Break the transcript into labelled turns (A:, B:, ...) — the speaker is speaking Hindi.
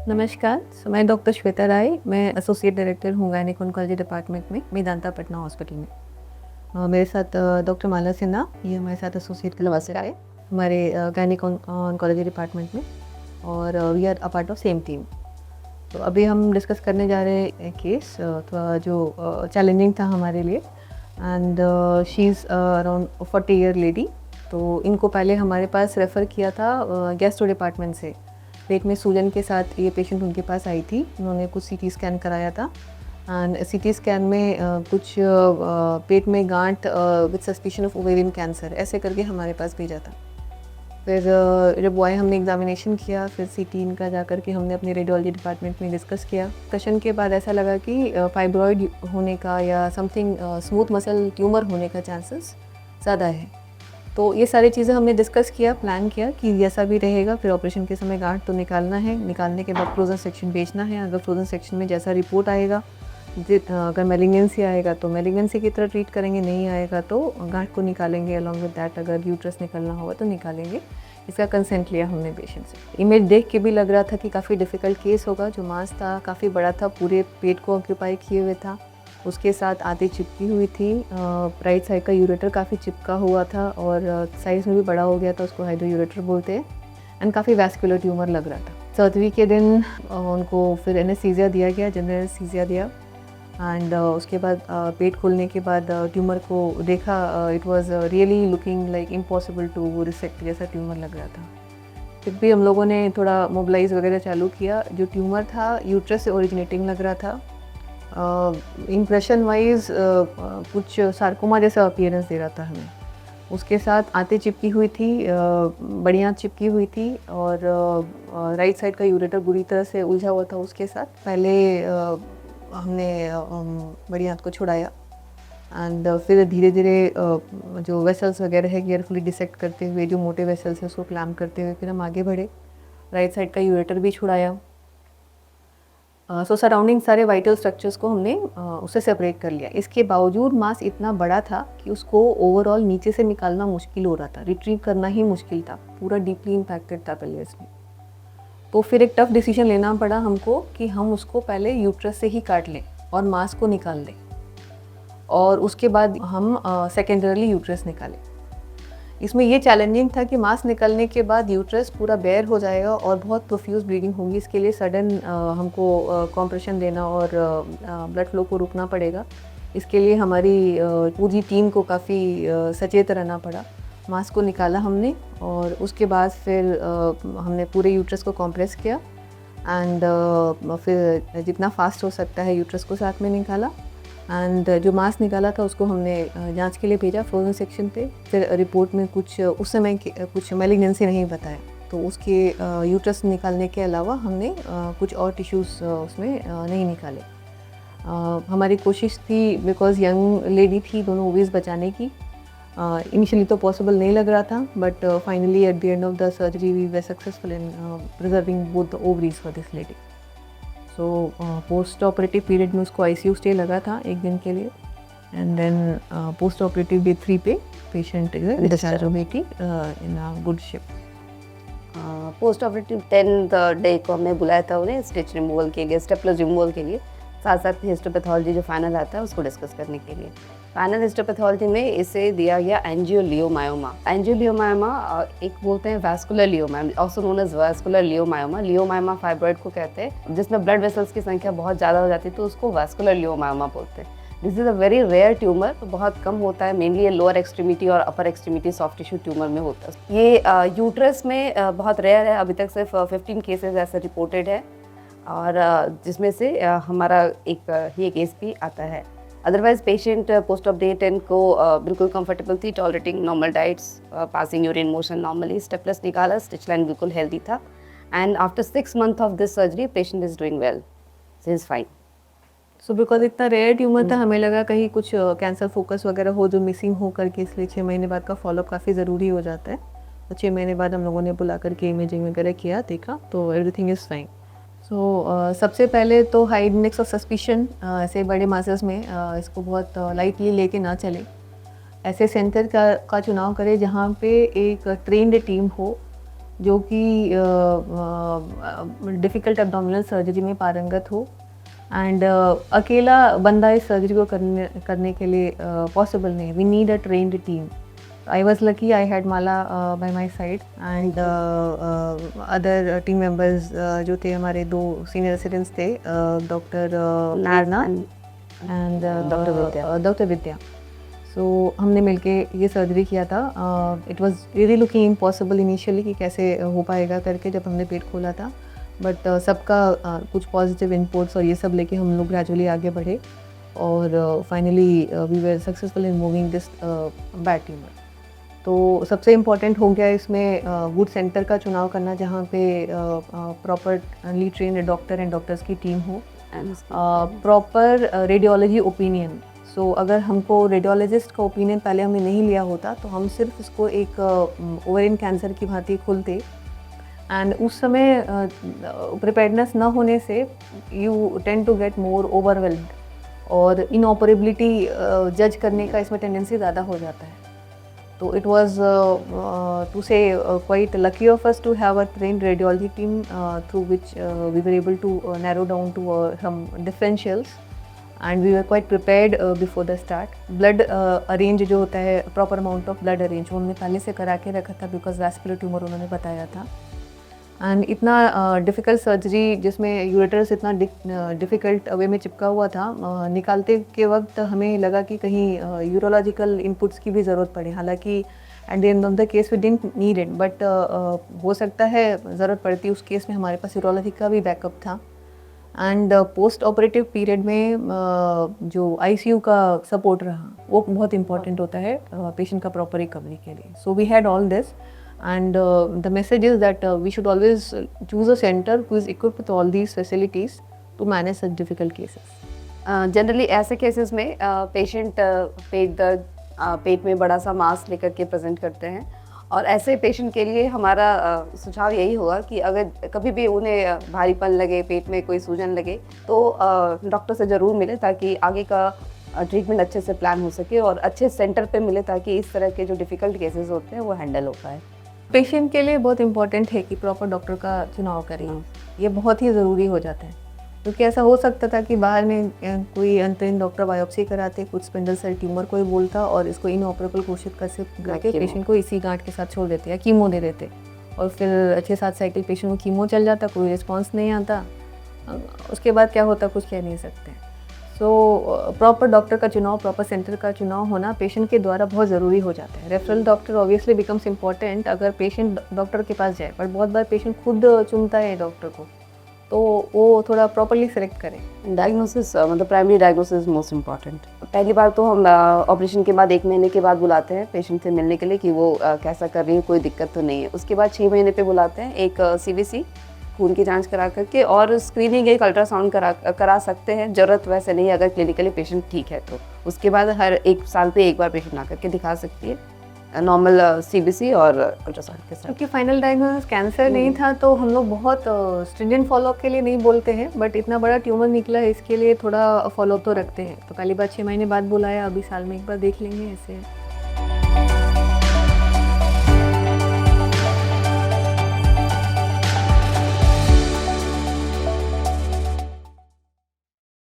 A: नमस्कार, मैं डॉक्टर श्वेता राय, मैं एसोसिएट डायरेक्टर हूँ गायनिक ऑन्कोलॉजी डिपार्टमेंट में मेदांता पटना हॉस्पिटल में। मेरे साथ डॉक्टर माला सिन्हा, ये हमारे साथ एसोसिएट नमस्ते राय हमारे गायनिक ऑन्कोलॉजी डिपार्टमेंट में, और we are a part of same team. तो अभी हम डिस्कस करने जा रहे हैं केस थोड़ा जो चैलेंजिंग था हमारे लिए, and she is around 40 year lady. तो इनको पहले हमारे पास रेफ़र किया था गैस्ट्रो डिपार्टमेंट से। पेट में सूजन के साथ ये पेशेंट उनके पास आई थी। उन्होंने कुछ सीटी स्कैन कराया था, एंड सीटी स्कैन में कुछ पेट में गांठ with suspicion of ovarian cancer ऐसे करके हमारे पास भेजा था। फिर जब वो आए हमने एग्जामिनेशन किया, फिर सीटी इनका जा कर के हमने अपने रेडियोलॉजी डिपार्टमेंट में डिस्कस किया। डिस्कशन के बाद ऐसा लगा कि फाइब्रॉइड होने का या समथिंग स्मूथ मसल ट्यूमर होने का चांसेस ज़्यादा है। तो ये सारी चीज़ें हमने डिस्कस किया, प्लान किया कि जैसा भी रहेगा फिर ऑपरेशन के समय गांठ तो निकालना है, निकालने के बाद फ्रोजन सेक्शन भेजना है। अगर फ्रोजन सेक्शन में जैसा रिपोर्ट आएगा, अगर मेलिग्नेंसी आएगा तो मेलिग्नेंसी की तरह ट्रीट करेंगे, नहीं आएगा तो गांठ को निकालेंगे। अलॉन्ग विद दैट अगर यूट्रस निकलना होगा तो निकालेंगे। इसका कंसेंट लिया हमने पेशेंट से। इमेज देख के भी लग रहा था कि काफ़ी डिफ़िकल्ट केस होगा। जो मांस था काफ़ी बड़ा था, पूरे पेट को ऑक्यूपाई किए हुए था, उसके साथ आधी चिपकी हुई थी। राइट साइड का यूरेटर काफ़ी चिपका हुआ था और साइज़ में भी बड़ा हो गया था, उसको हाइड्रो यूरेटर बोलते हैं, एंड काफ़ी वैस्कुलर ट्यूमर लग रहा था। सर्जरी के दिन उनको फिर एनेस्थीसिया दिया गया, जनरल एनेस्थीसिया दिया, एंड उसके बाद पेट खोलने के बाद ट्यूमर को देखा। It was really looking like impossible to resect, जैसा ट्यूमर लग रहा था। फिर भी हम लोगों ने थोड़ा मोबिलाइज वगैरह चालू किया। जो ट्यूमर था यूट्रस से ओरिजिनेटिंग लग रहा था। इम्प्रेशन वाइज कुछ सार्कोमा जैसा अपीयरेंस दे रहा था हमें। उसके साथ आंतें चिपकी हुई थी, बढ़िया चिपकी हुई थी, और राइट साइड का यूरेटर बुरी तरह से उलझा हुआ था उसके साथ। पहले हमने बड़ी आंत को छुड़ाया, एंड फिर धीरे धीरे जो वेसल्स वगैरह है केयरफुली डिसेक्ट करते हुए, जो मोटे वेसल्स है उसको क्लैम्प करते हुए फिर हम आगे बढ़े। राइट साइड का यूरेटर भी छुड़ाया। सराउंडिंग सारे वाइटल स्ट्रक्चर्स को हमने उससे सेपरेट कर लिया। इसके बावजूद मास इतना बड़ा था कि उसको ओवरऑल नीचे से निकालना मुश्किल हो रहा था, रिट्रीव करना ही मुश्किल था, पूरा डीपली इम्पैक्टेड था पेल्विस में। तो फिर एक टफ डिसीजन लेना पड़ा हमको कि हम उसको पहले यूट्रस से ही काट लें और मास को निकाल दें, और उसके बाद हम सेकेंडरली यूट्रस निकालें। इसमें ये चैलेंजिंग था कि मांस निकलने के बाद यूट्रस पूरा बेयर हो जाएगा और बहुत प्रोफ्यूज़ ब्लीडिंग होगी। इसके लिए सडन हमको कॉम्प्रेशन देना और ब्लड फ्लो को रुकना पड़ेगा। इसके लिए हमारी पूरी टीम को काफ़ी सचेत रहना पड़ा। मांस को निकाला हमने, और उसके बाद फिर हमने पूरे यूट्रस को कॉम्प्रेस किया, एंड फिर जितना फास्ट हो सकता है यूट्रस को साथ में निकाला, एंड जो मांस निकाला था उसको हमने जांच के लिए भेजा फ्रोजन सेक्शन पे। फिर रिपोर्ट में कुछ उस समय कुछ मेलिग्नेंसी नहीं बताया, तो उसके यूट्रस निकालने के अलावा हमने कुछ और टिश्यूज़ उसमें नहीं निकाले। हमारी कोशिश थी, बिकॉज़ यंग लेडी थी, दोनों ओवरीज बचाने की। इनिशियली तो पॉसिबल नहीं लग रहा था, but finally at the end of the surgery we were successful in preserving both the ovaries for this lady. So post operative period में उसको आईसीयू स्टे लगा था 1 दिन के लिए, and then post operative day 3 पे patient is discharge in a good shape.
B: Post operative 10th day को हमने बुलाया था उन्हें स्टिच रिमूवल के लिए, स्टेपलर रिमूवल के लिए, साथ साथ हिस्टोपैथोलॉजी जो फाइनल आता है उसको डिस्कस करने के लिए। फाइनल हिस्टोपैथोलॉजी में इसे दिया गया एंजियोलियोमायोमा। एंजियोलियोमायोमा एक बोलते हैं vascular leiomyoma, also known as vascular leiomyoma. Leiomyoma fibroid को कहते हैं, जिसमें ब्लड वेसल्स की संख्या बहुत ज़्यादा हो जाती है, तो उसको वैस्कुलर लियोमायोमा बोलते हैं। This is a very rare tumour, तो बहुत कम होता है। मेनली ये लोअर एक्सट्रीमिटी और अपर एक्सट्रीमिटी सॉफ्ट टिश्यू ट्यूमर में होता है। ये यूट्रस में बहुत रेयर है, अभी तक सिर्फ 15 केसेज ऐसे रिपोर्टेड है, और जिसमें से हमारा ये केस भी आता है। Otherwise patient post of day 10 को बिल्कुल कंफर्टेबल थी, tolerating normal diets, passing urine motion normally, stepless निकाला, स्टिच लाइन बिल्कुल हेल्दी था, and after 6 months of this surgery patient is doing well, she is fine.
A: So because इतना रेयर ट्यूमर था, हमें लगा कहीं कुछ कैंसर फोकस वगैरह हो जो मिसिंग हो करके, इसलिए 6 महीने बाद का फॉलोअप काफ़ी ज़रूरी हो जाता है। तो 6 महीने बाद हम लोगों ने बुला करके इमेजिंग वगैरह किया, देखा तो एवरीथिंग इज़ फाइन। सो सबसे पहले तो हाई इंडेक्स ऑफ सस्पिशन, ऐसे बड़े मासेस में इसको बहुत लाइटली लेके ना चले। ऐसे सेंटर का चुनाव करें जहाँ पे एक ट्रेंड टीम हो, जो कि डिफ़िकल्ट एब्डोमिनल सर्जरी में पारंगत हो एंड अकेला बंदा इस सर्जरी को करने के लिए पॉसिबल नहीं. We need a trained team. I was lucky I had Mala by my side and other team members जो थे हमारे 2 सीनियर रेसिडेंट्स थे, डॉक्टर नारना एंड डॉक्टर विद्या. सो हमने मिलके ये सर्जरी किया था. It was really looking impossible initially कि कैसे हो पाएगा करके जब हमने पेट खोला था, बट सबका कुछ पॉजिटिव इनपुट्स और ये सब लेके हम लोग ग्रेजुअली आगे बढ़े और finally we were successful in moving this bad tumour. तो सबसे इम्पॉर्टेंट हो गया इसमें गुड सेंटर का चुनाव करना जहाँ पे properly trained doctor and doctors की टीम हो, प्रॉपर रेडियोलॉजी ओपिनियन. सो अगर हमको रेडियोलॉजिस्ट का ओपिनियन पहले हमने नहीं लिया होता तो हम सिर्फ इसको एक ओवेरियन कैंसर की भांति खुलते एंड उस समय प्रिपेयर्डनेस ना होने से you tend to get more overwhelmed और इनऑपरेबिलिटी जज करने का इसमें टेंडेंसी ज़्यादा हो जाता है. So it was to say quite lucky of us to have a trained radiology team through which we were able to narrow down to some differentials and we were quite prepared before the start. Blood arrange जो होता है, proper amount of blood arrange वो हमने पहले से करा के रखा था because vascular tumor उन्होंने बताया था. एंड इतना डिफ़िकल्ट सर्जरी जिसमें यूरेटर्स इतना डिफ़िकल्ट वे में चिपका हुआ था, निकालते के वक्त हमें लगा कि कहीं यूरोलॉजिकल इनपुट्स की भी ज़रूरत पड़े. हालांकि at the end of the case we didn't need it, but हो सकता है ज़रूरत पड़ती. उस केस में हमारे पास यूरोलॉजी का भी बैकअप था. एंड पोस्ट ऑपरेटिव पीरियड में जो आईसीयू का सपोर्ट रहा वो बहुत इंपॉर्टेंट होता है पेशेंट का प्रॉपर रिकवरी के लिए. So we had all this. And the message is that we should always choose a center who is equipped with all these facilities to manage such difficult cases.
B: Generally ऐसे केसेस में पेशेंट पेट दर्द, पेट में बड़ा सा मास लेकर के प्रेजेंट करते हैं और ऐसे पेशेंट के लिए हमारा सुझाव यही होगा कि अगर कभी भी उन्हें भारीपन लगे, पेट में कोई सूजन लगे तो डॉक्टर से ज़रूर मिले ताकि आगे का ट्रीटमेंट अच्छे से प्लान हो सके और अच्छे सेंटर पे मिले ताकि इस तरह के जो डिफ़िकल्ट केसेस होते हैं वो हैंडल हो पाए.
A: पेशेंट के लिए बहुत इंपॉर्टेंट है कि प्रॉपर डॉक्टर का चुनाव करें. ये बहुत ही ज़रूरी हो जाता है क्योंकि ऐसा हो सकता था कि बाहर में कोई अंतरिम डॉक्टर बायोप्सी कराते, कुछ स्पिंडल सेल ट्यूमर कोई बोलता और इसको इनऑपरेबल घोषित करके पेशेंट को इसी गांठ के साथ छोड़ देते या कीमो दे देते और फिर 6-7 साइकिल पेशेंट को कीमो चल जाता, कोई रिस्पॉन्स नहीं आता. उसके बाद क्या होता कुछ कह नहीं सकते. सो प्रॉपर डॉक्टर का चुनाव, प्रॉपर सेंटर का चुनाव होना पेशेंट के द्वारा बहुत ज़रूरी हो जाता है. Referral doctor obviously becomes important अगर पेशेंट डॉक्टर के पास जाए, बट बहुत बार पेशेंट खुद चुनता है डॉक्टर को, तो वो थोड़ा प्रॉपरली सेलेक्ट करें.
B: डायग्नोसिस मतलब primary diagnosis is most important. पहली बार तो हम ऑपरेशन के बाद 1 महीने के बाद बुलाते हैं पेशेंट से मिलने के लिए कि वो कैसा कर रही है, कोई दिक्कत तो नहीं है. उसके बाद 6 महीने पे बुलाते हैं एक CVC खून की जांच करा करके और स्क्रीनिंग एक अल्ट्रासाउंड करा सकते हैं. ज़रूरत वैसे नहीं अगर क्लिनिकली पेशेंट ठीक है तो. उसके बाद हर 1 साल पे एक बार पेशेंट आकर के दिखा सकती है नॉर्मल CBC और अल्ट्रासाउंड के साथ.
A: क्योंकि फाइनल डायग्नोसिस कैंसर नहीं था तो हम लोग बहुत स्ट्रिंजेंट फॉलोअप के लिए नहीं बोलते हैं, बट इतना बड़ा ट्यूमर निकला है इसके लिए थोड़ा फॉलोअप तो रखते हैं. तो पहली बार 6 महीने बाद बुलाया, अभी साल में एक बार देख लेंगे ऐसे.